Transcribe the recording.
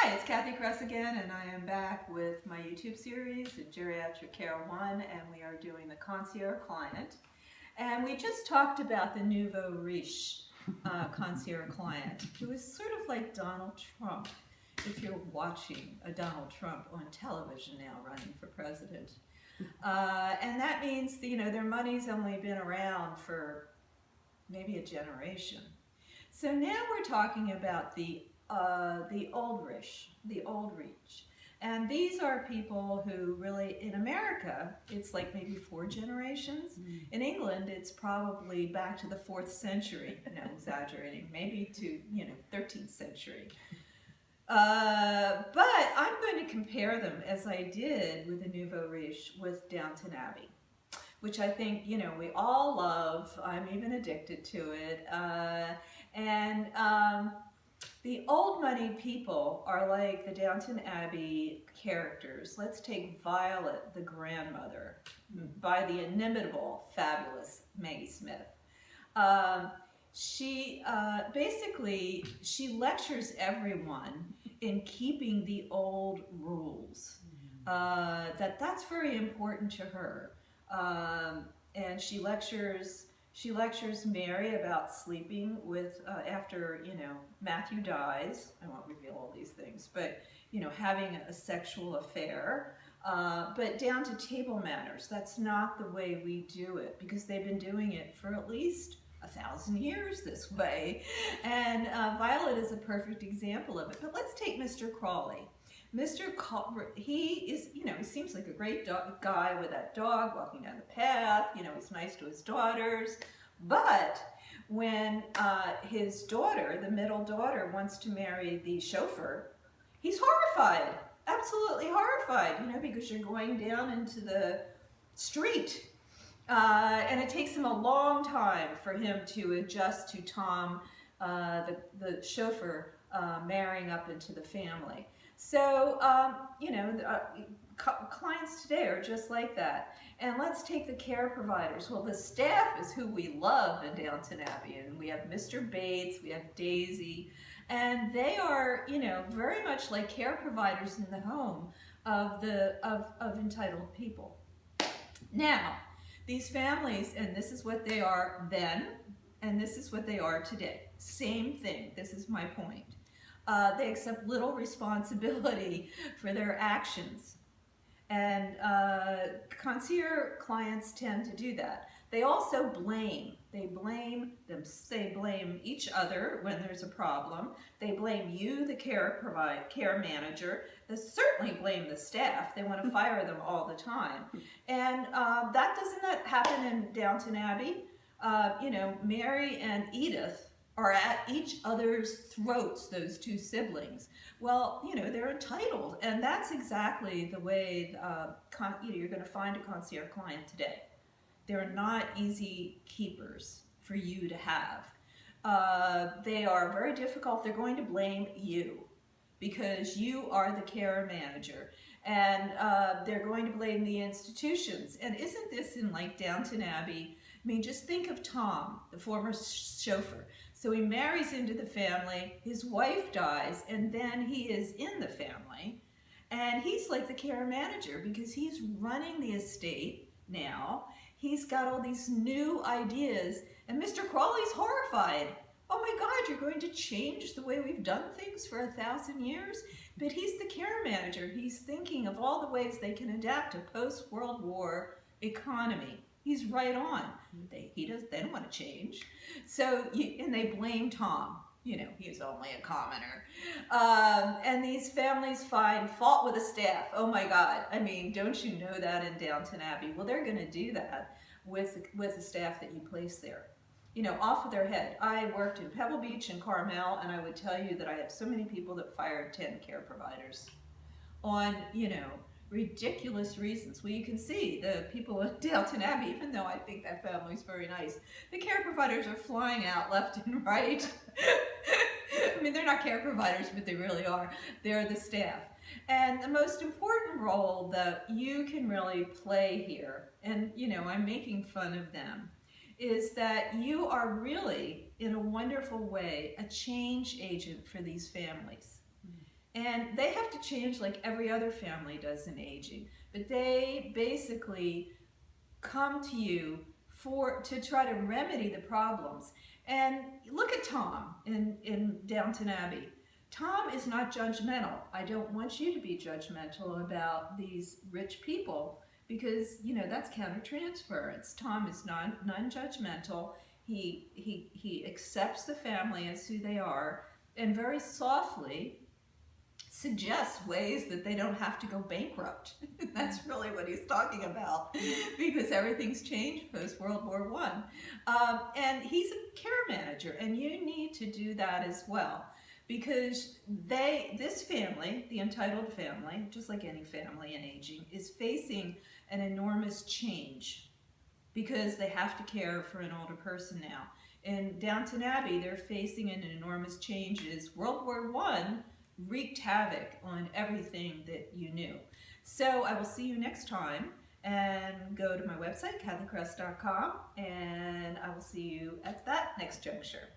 Hi, it's Cathy Cress again, and I am back with my YouTube series, Geriatric Care 1, and we are doing the Concierge Client. And we just talked about the nouveau riche Concierge Client, who is sort of like Donald Trump, if you're watching a Donald Trump on television now running for president. And that means, their money's only been around for maybe a generation. So now we're talking about the old reach. And these are people who really, in America, it's like maybe 4 generations. In England, it's probably back to the 4th century, no, exaggerating, maybe to, 13th century. But I'm going to compare them, as I did with the nouveau riche, with Downton Abbey, which I think, we all love. I'm even addicted to it. The old money people are like the Downton Abbey characters. Let's take Violet, the grandmother, by the inimitable, fabulous Maggie Smith. She lectures everyone in keeping the old rules. That's very important to her. And she lectures Mary about sleeping with, after, Matthew dies. I won't reveal all these things, but, having a sexual affair. But down to table manners, that's not the way we do it, because they've been doing it for at least 1,000 years this way. And Violet is a perfect example of it. But let's take Mr. Crawley. He is, he seems like a great guy with that dog walking down the path. He's nice to his daughters. But when his daughter, the middle daughter, wants to marry the chauffeur, he's horrified, absolutely horrified, because you're going down into the street. And it takes him a long time for him to adjust to Tom, the chauffeur, marrying up into the family. So, clients today are just like that. And let's take the care providers. Well, the staff is who we love in Downton Abbey. And we have Mr. Bates, we have Daisy, and they are, very much like care providers in the home of entitled people. Now, these families, and this is what they are then, and this is what they are today. Same thing. This is my point. They accept little responsibility for their actions. And concierge clients tend to do that. They also blame. They blame each other when there's a problem. They blame you, the care manager. They certainly blame the staff. They want to fire them all the time. And that doesn't happen in Downton Abbey. Mary and Edith are at each other's throats, those 2 siblings. Well, they're entitled, and that's exactly the way you're going to find a concierge client today. They're not easy keepers for you to have. They are very difficult. They're going to blame you because you are the care manager, and they're going to blame the institutions. And isn't this in like Downton Abbey? I mean, just think of Tom, the former chauffeur. So he marries into the family, his wife dies, and then he is in the family. And he's like the care manager because he's running the estate now. He's got all these new ideas, and Mr. Crawley's horrified. Oh my God, you're going to change the way we've done things for 1,000 years? But he's the care manager. He's thinking of all the ways they can adapt to post-World War economy. He's right on. They don't want to change. So, and they blame Tom. He's only a commoner. And these families find fault with the staff. Oh my God. I mean, don't you know that in Downton Abbey? Well, they're going to do that with the staff that you place there. Off of their head. I worked in Pebble Beach and Carmel, and I would tell you that I have so many people that fired 10 care providers on, ridiculous reasons. Well, you can see the people at Downton Abbey, even though I think that family's very nice, the care providers are flying out left and right. I mean, they're not care providers, but they really are. They're the staff. And the most important role that you can really play here, and I'm making fun of them, is that you are really, in a wonderful way, a change agent for these families. And they have to change like every other family does in aging. But they basically come to you to try to remedy the problems. And look at Tom in Downton Abbey. Tom is not judgmental. I don't want you to be judgmental about these rich people because, you know, that's countertransference. Tom is non-judgmental. He accepts the family as who they are and very softly suggests ways that they don't have to go bankrupt. That's really what he's talking about because everything's changed post World War I. And he's a care manager, and you need to do that as well because this family, the entitled family, just like any family in aging, is facing an enormous change because they have to care for an older person now. In Downton Abbey, they're facing an enormous change. World War I wreaked havoc on everything that you knew. So I will see you next time, and go to my website, cathycress.com, and I will see you at that next juncture.